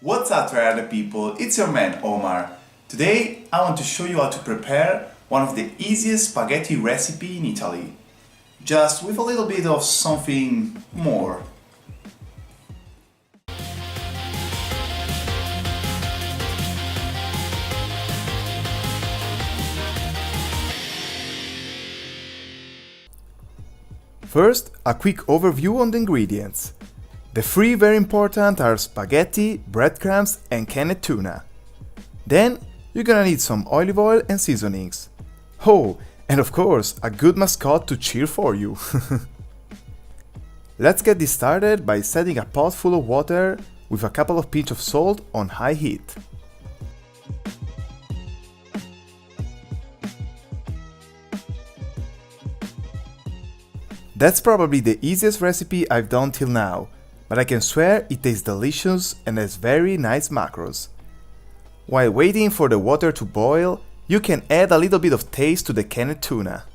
What's up, Tryharder people? It's your man Omar. Today I want to show you how to prepare one of the easiest spaghetti recipe in Italy. Just with a little bit of something more. First, a quick overview on the ingredients. The three very important are spaghetti, breadcrumbs and canned tuna. Then you're gonna need some olive oil and seasonings. Oh, and of course, a good mascot to cheer for you. Let's get this started by setting a pot full of water with a couple of pinches of salt on high heat. That's probably the easiest recipe I've done till now, but I can swear it tastes delicious and has very nice macros. While waiting for the water to boil, you can add a little bit of taste to the canned tuna.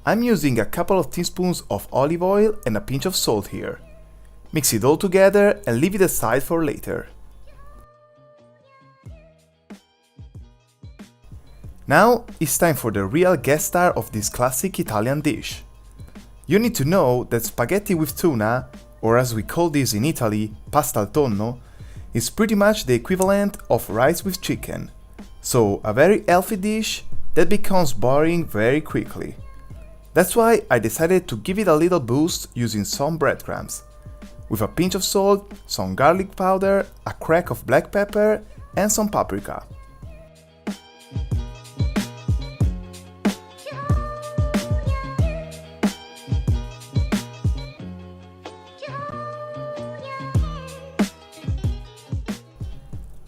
I'm using a couple of teaspoons of olive oil and a pinch of salt here. Mix it all together and leave it aside for later. Now it's time for the real guest star of this classic Italian dish. You need to know that spaghetti with tuna, or as we call this in Italy, pasta al tonno, is pretty much the equivalent of rice with chicken. So a very healthy dish that becomes boring very quickly. That's why I decided to give it a little boost using some breadcrumbs. With a pinch of salt, some garlic powder, a crack of black pepper and some paprika.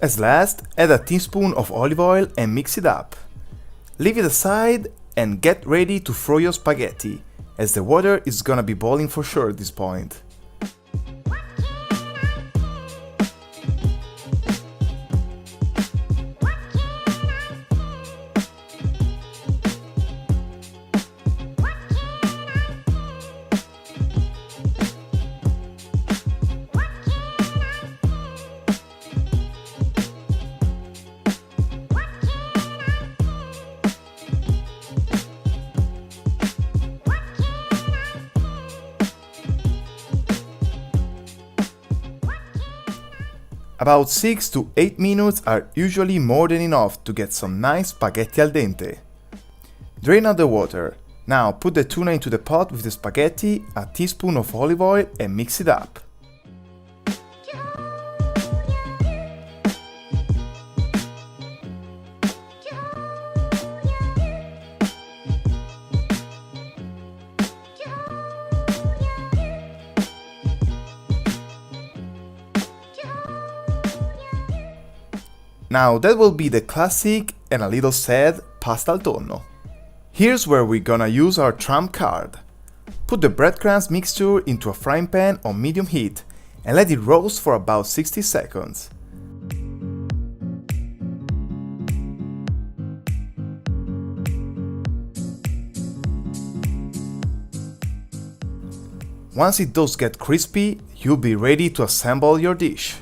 As last, add a teaspoon of olive oil and mix it up. Leave it aside and get ready to throw your spaghetti, as the water is gonna be boiling for sure at this point. About 6 to 8 minutes are usually more than enough to get some nice spaghetti al dente. Drain out the water. Now put the tuna into the pot with the spaghetti, a teaspoon of olive oil and mix it up. Now that will be the classic and a little sad pasta al tonno. Here's where we're gonna use our trump card. Put the breadcrumbs mixture into a frying pan on medium heat and let it roast for about 60 seconds. Once it does get crispy, you'll be ready to assemble your dish.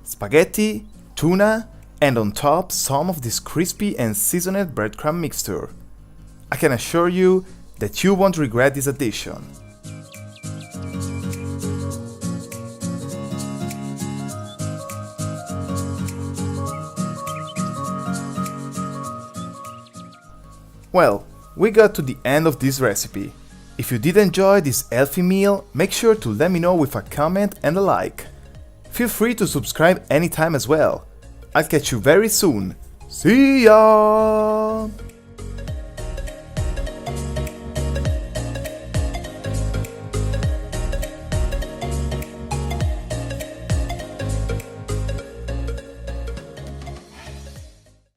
Spaghetti, tuna, and on top some of this crispy and seasoned breadcrumb mixture. I can assure you that you won't regret this addition. Well, we got to the end of this recipe. If you did enjoy this healthy meal, make sure to let me know with a comment and a like. Feel free to subscribe anytime as well. I'll catch you very soon. See ya!